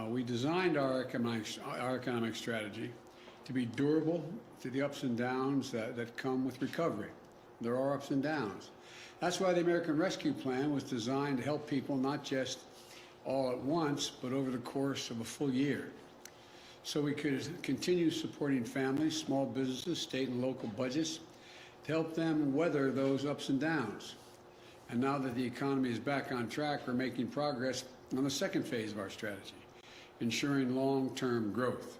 We designed our economic strategy to be durable to the ups and downs that come with recovery. There are ups and downs. That's why the American Rescue Plan was designed to help people not just all at once, but over the course of a full year. So we could continue supporting families, small businesses, state and local budgets to help them weather those ups and downs. And now that the economy is back on track, we're making progress on the second phase of our strategy, ensuring long-term growth.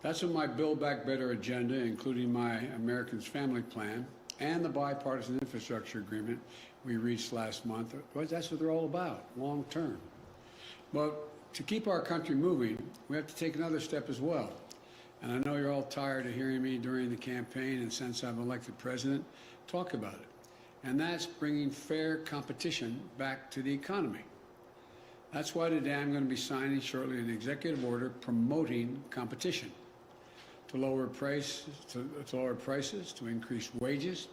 That's what my Build Back Better agenda, including my Americans Family Plan and the bipartisan infrastructure agreement we reached last month, that's what they're all about, long-term. But to keep our country moving, we have to take another step as well. And I know you're all tired of hearing me during the campaign and since I'm elected president, talk about it. And that's bringing fair competition back to the economy. That's why today I'm going to be signing shortly an executive order promoting competition to lower prices, to increase wages,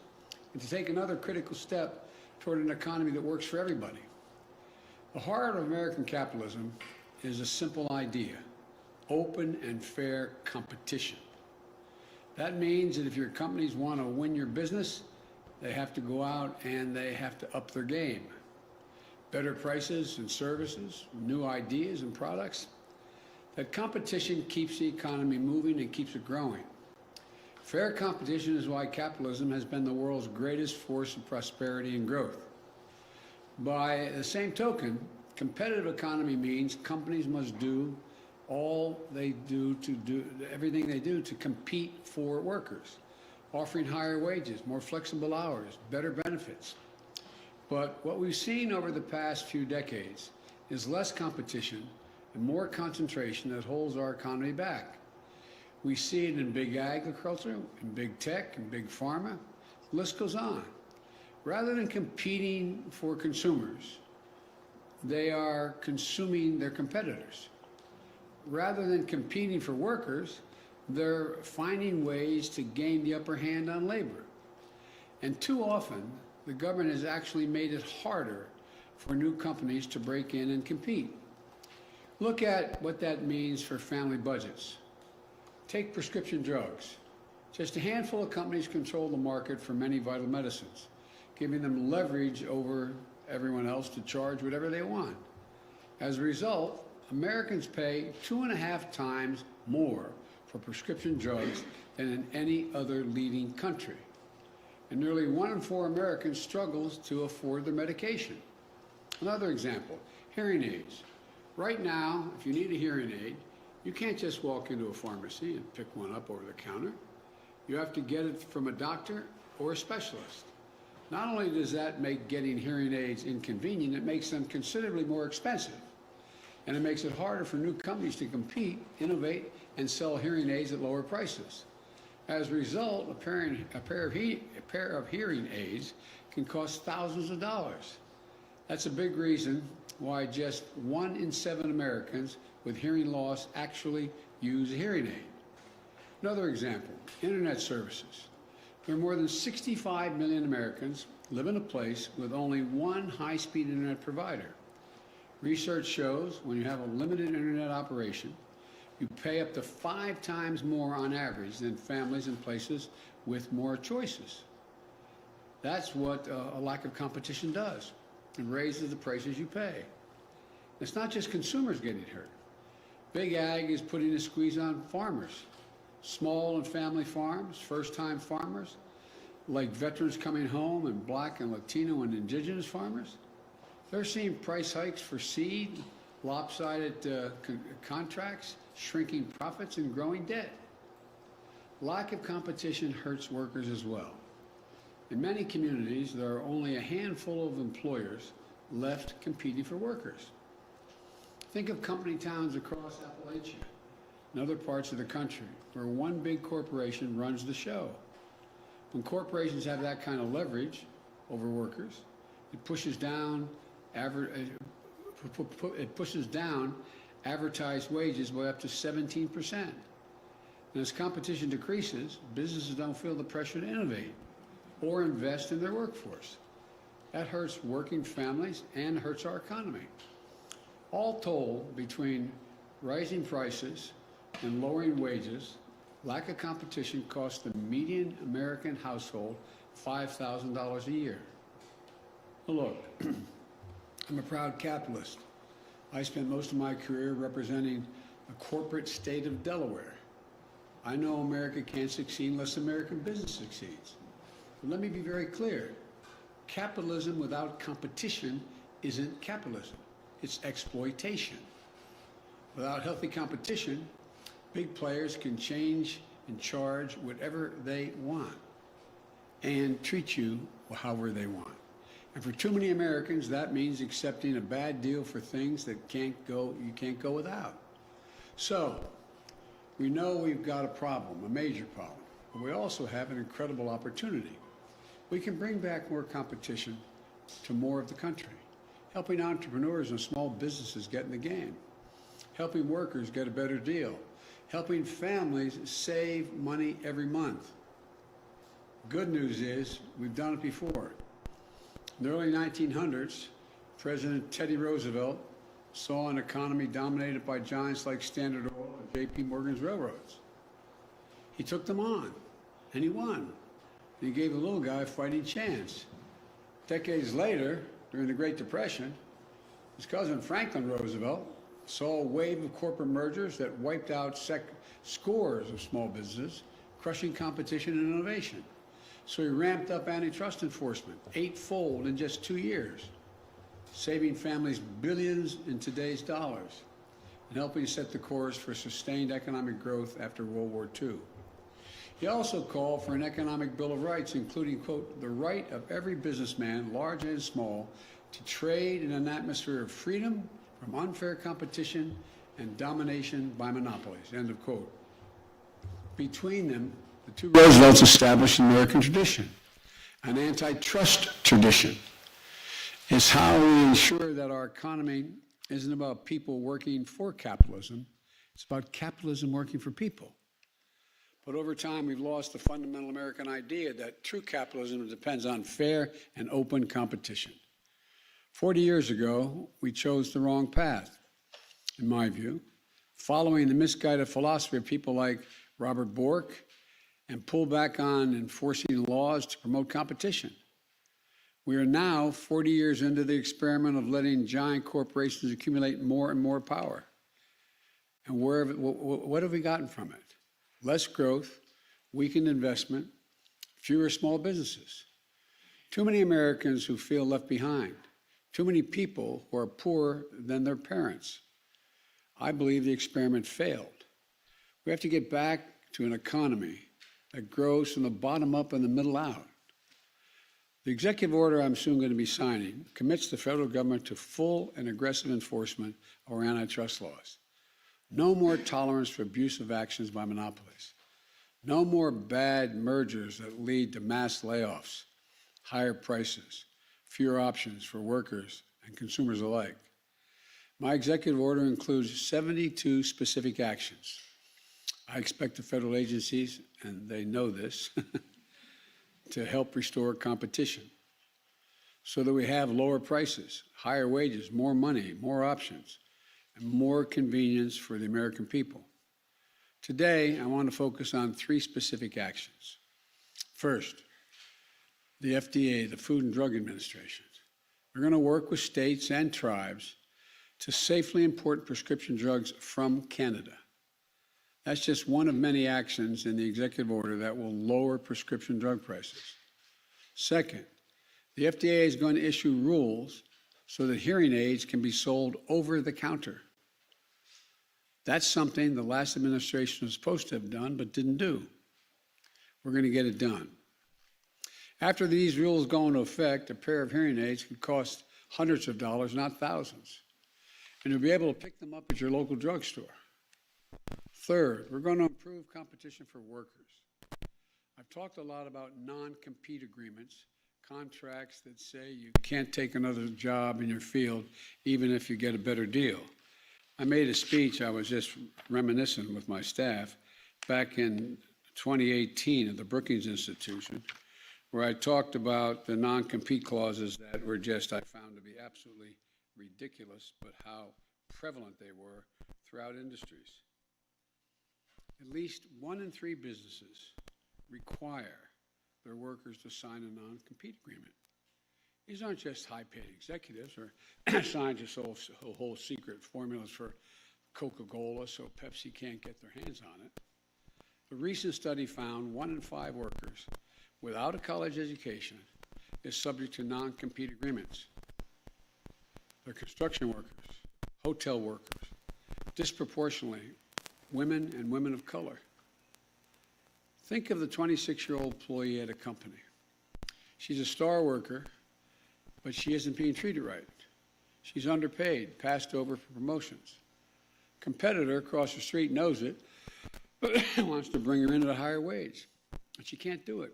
and to take another critical step toward an economy that works for everybody. The heart of American capitalism is a simple idea: open and fair competition. That means that if your companies want to win your business, they have to go out and they have to up their game. Better prices and services, new ideas and products. That competition keeps the economy moving and keeps it growing. Fair competition is why capitalism has been the world's greatest force of prosperity and growth. By the same token, competitive economy means companies must do everything they do to compete for workers, offering higher wages, more flexible hours, better benefits. But what we've seen over the past few decades is less competition and more concentration that holds our economy back. We see it in big agriculture, in big tech, in big pharma. The list goes on. Rather than competing for consumers, they are consuming their competitors. Rather than competing for workers, they're finding ways to gain the upper hand on labor. And too often, the government has actually made it harder for new companies to break in and compete. Look at what that means for family budgets. Take prescription drugs. Just a handful of companies control the market for many vital medicines, giving them leverage over everyone else to charge whatever they want. As a result, Americans pay 2.5 times more for prescription drugs than in any other leading country. And nearly 1 in 4 Americans struggles to afford their medication. Another example, hearing aids. Right now, if you need a hearing aid, you can't just walk into a pharmacy and pick one up over the counter. You have to get it from a doctor or a specialist. Not only does that make getting hearing aids inconvenient, it makes them considerably more expensive. And it makes it harder for new companies to compete, innovate, and sell hearing aids at lower prices. As a result, a pair of hearing aids can cost thousands of dollars. That's a big reason why just 1 in 7 Americans with hearing loss actually use a hearing aid. Another example, internet services. There are more than 65 million Americans live in a place with only one high-speed internet provider. Research shows when you have a limited internet operation, you pay up to 5 times more on average than families in places with more choices. That's what a lack of competition does. It raises the prices you pay. It's not just consumers getting hurt. Big Ag is putting a squeeze on farmers. Small and family farms, first-time farmers, like veterans coming home and Black and Latino and Indigenous farmers. They're seeing price hikes for seed, lopsided contracts, shrinking profits, and growing debt. Lack of competition hurts workers as well. In many communities, there are only a handful of employers left competing for workers. Think of company towns across Appalachia and other parts of the country where one big corporation runs the show. When corporations have that kind of leverage over workers, it pushes down advertised wages by up to 17%. And as competition decreases, businesses don't feel the pressure to innovate or invest in their workforce. That hurts working families and hurts our economy. All told, between Rising prices and lowering wages, lack of competition costs the median American household $5,000 a year. Well, look, I'm a proud capitalist. I spent most of my career representing the corporate state of Delaware. I know America can't succeed unless American business succeeds. But let me be very clear. Capitalism without competition isn't capitalism. It's exploitation. Without healthy competition, big players can change and charge whatever they want and treat you however they want. And for too many Americans, that means accepting a bad deal for things that you can't go without. So, we know we've got a problem, a major problem, but we also have an incredible opportunity. We can bring back more competition to more of the country, helping entrepreneurs and small businesses get in the game, helping workers get a better deal, helping families save money every month. Good news is we've done it before. In the early 1900s, President Teddy Roosevelt saw an economy dominated by giants like Standard Oil and J.P. Morgan's railroads. He took them on, and he won. And he gave the little guy a fighting chance. Decades later, during the Great Depression, his cousin Franklin Roosevelt saw a wave of corporate mergers that wiped out scores of small businesses, crushing competition and innovation. So he ramped up antitrust enforcement, eightfold in just 2 years, saving families billions in today's dollars, and helping set the course for sustained economic growth after World War II. He also called for an economic Bill of Rights, including, quote, the right of every businessman, large and small, to trade in an atmosphere of freedom from unfair competition and domination by monopolies, end of quote. Between them, the two Roosevelts established an American tradition, an antitrust tradition. It's how we ensure that our economy isn't about people working for capitalism, it's about capitalism working for people. But over time, we've lost the fundamental American idea that true capitalism depends on fair and open competition. 40 years ago, we chose the wrong path, in my view, following the misguided philosophy of people like Robert Bork and pulled back on enforcing laws to promote competition. We are now 40 years into the experiment of letting giant corporations accumulate more and more power. And what have we gotten from it? Less growth, weakened investment, fewer small businesses. Too many Americans who feel left behind. Too many people who are poorer than their parents. I believe the experiment failed. We have to get back to an economy that grows from the bottom up and the middle out. The executive order I'm soon going to be signing commits the federal government to full and aggressive enforcement of our antitrust laws. No more tolerance for abusive actions by monopolies. No more bad mergers that lead to mass layoffs, higher prices, fewer options for workers and consumers alike. My executive order includes 72 specific actions. I expect the federal agencies, and they know this, to help restore competition so that we have lower prices, higher wages, more money, more options, and more convenience for the American people. Today, I want to focus on 3 specific actions. First, the FDA, the Food and Drug Administration. We're going to work with states and tribes to safely import prescription drugs from Canada. That's just one of many actions in the executive order that will lower prescription drug prices. Second, the FDA is going to issue rules so that hearing aids can be sold over the counter. That's something the last administration was supposed to have done but didn't do. We're going to get it done. After these rules go into effect, a pair of hearing aids could cost hundreds of dollars, not thousands. And you'll be able to pick them up at your local drugstore. Third, we're going to improve competition for workers. I've talked a lot about non-compete agreements, contracts that say you can't take another job in your field even if you get a better deal. I made a speech, I was just reminiscent with my staff, back in 2018 at the Brookings Institution, where I talked about the non-compete clauses that were just, I found to be absolutely ridiculous, but how prevalent they were throughout industries. At least 1 in 3 businesses require their workers to sign a non-compete agreement. These aren't just high-paid executives or scientists who hold secret formulas for Coca-Cola so Pepsi can't get their hands on it. The recent study found 1 in 5 workers without a college education is subject to non-compete agreements. They're construction workers, hotel workers, disproportionately women and women of color. Think of the 26-year-old employee at a company. She's a star worker, but she isn't being treated right. She's underpaid, passed over for promotions. Competitor across the street knows it, but wants to bring her in at a higher wage, but she can't do it.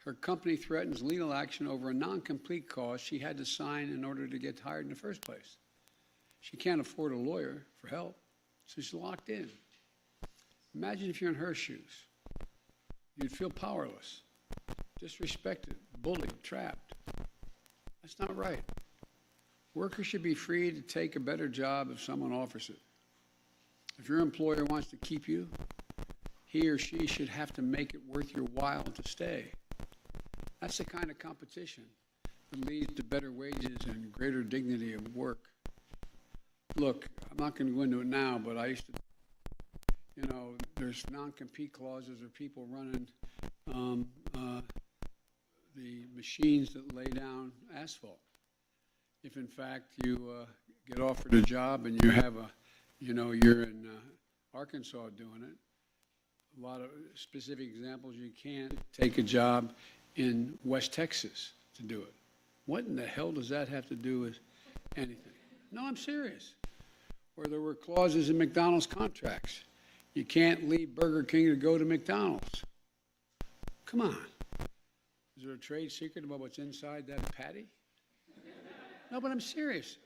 Her company threatens legal action over a non-compete clause she had to sign in order to get hired in the first place. She can't afford a lawyer for help, so she's locked in. Imagine if you're in her shoes. You'd feel powerless, disrespected, bullied, trapped. That's not right. Workers should be free to take a better job if someone offers it. If your employer wants to keep you, he or she should have to make it worth your while to stay. That's the kind of competition that leads to better wages and greater dignity of work. Look, I'm not going to go into it now, but I used to, there's non-compete clauses or people running the machines that lay down asphalt. If in fact you get offered a job and you have you're in Arkansas doing it, a lot of specific examples, you can't take a job in West Texas to do it. What in the hell does that have to do with anything? No, I'm serious. Or there were clauses in McDonald's contracts. You can't leave Burger King to go to McDonald's. Come on. Is there a trade secret about what's inside that patty? No, but I'm serious.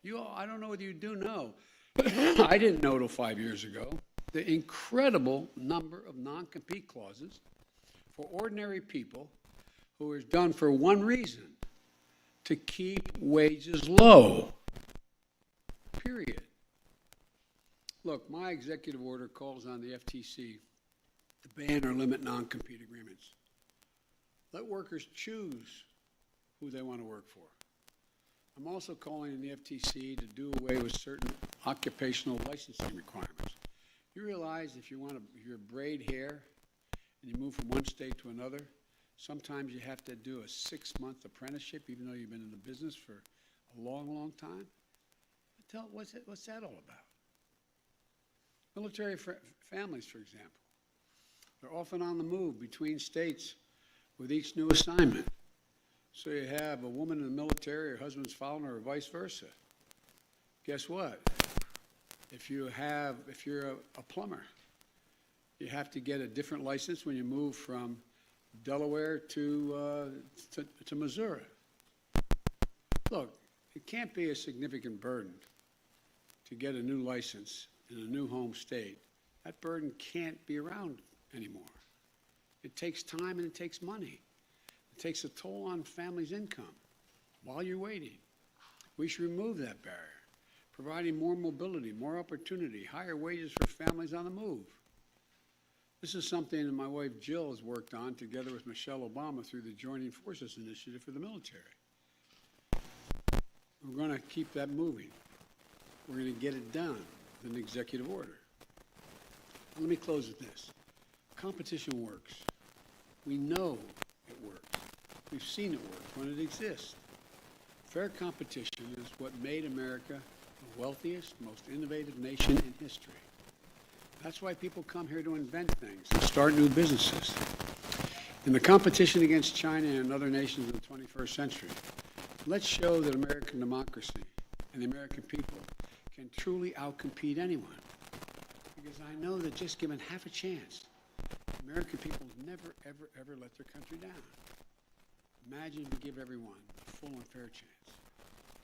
I don't know whether you do know. I didn't know till 5 years ago the incredible number of non-compete clauses for ordinary people who is done for one reason: to keep wages low. Period. Look, my executive order calls on the FTC to ban or limit non-compete agreements. Let workers choose who they want to work for. I'm also calling on the FTC to do away with certain occupational licensing requirements. You realize if you braid hair and you move from one state to another, sometimes you have to do a 6-month apprenticeship, even though you've been in the business for a long, long time. What's that all about? Military families, for example, they're often on the move between states with each new assignment. So you have a woman in the military, her husband's following her, or vice versa. Guess what? If you're a plumber, you have to get a different license when you move from Delaware to Missouri. Look, it can't be a significant burden to get a new license in a new home state. That burden can't be around anymore. It takes time and it takes money. It takes a toll on families' income while you're waiting. We should remove that barrier, providing more mobility, more opportunity, higher wages for families on the move. This is something that my wife Jill has worked on together with Michelle Obama through the Joining Forces Initiative for the military. We're going to keep that moving. We're going to get it done with an executive order. Let me close with this. Competition works. We know it works. We've seen it work when it exists. Fair competition is what made America the wealthiest, most innovative nation in history. That's why people come here to invent things and start new businesses. In the competition against China and other nations in the 21st century, let's show that American democracy and the American people can truly outcompete anyone. Because I know that just given half a chance, American people never, ever, ever let their country down. Imagine if we give everyone a full and fair chance.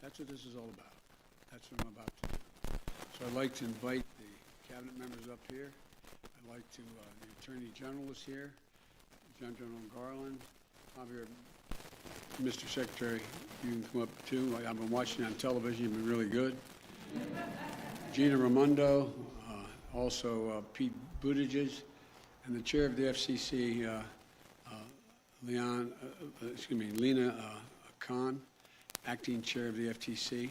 That's what this is all about. That's what I'm about to do. So I'd like to invite the cabinet members up here. I'd like to, the Attorney General is here, John General Garland, Javier. Mr. Secretary, you can come up too. I've been watching you on television. You've been really good. Gina Raimondo, also Pete Buttigieg, and the chair of the FCC, Lena Khan, acting chair of the FTC,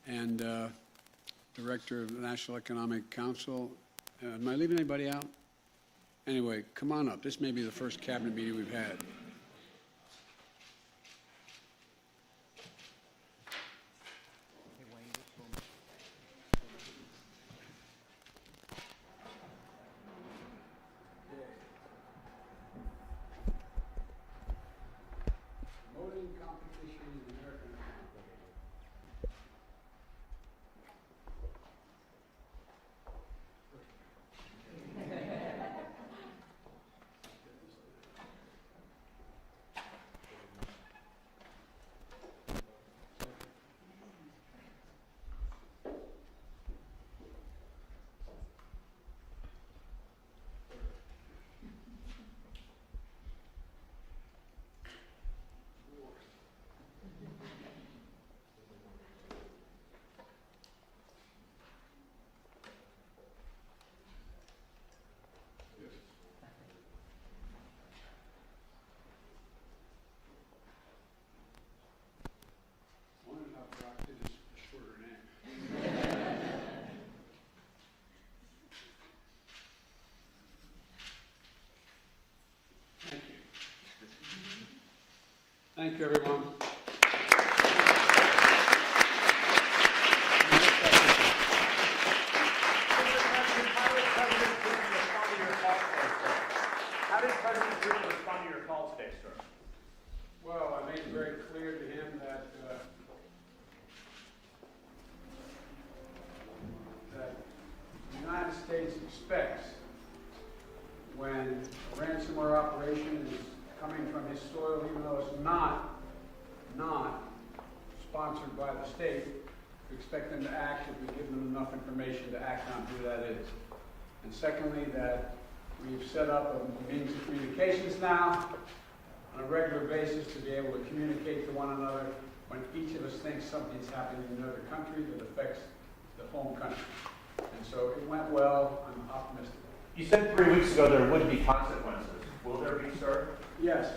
and director of the National Economic Council. Am I leaving anybody out? Anyway, come on up. This may be the first cabinet meeting we've had. Voting competition in the American economy. Wondered how Brock did his shorter name. Thank you. Thank you, everyone. How did President Putin respond to your call today, sir? Well, I made it very clear to him that the United States expects, when a ransomware operation is coming from his soil, even though it's not sponsored by the state, we expect them to act if we give them enough information to act on who that is. And secondly, that we've set up a means of communications now on a regular basis to be able to communicate to one another when each of us thinks something's happening in another country that affects the home country. And so it went well. I'm optimistic. You said 3 weeks ago there would be consequences. Will there be, sir? Yes.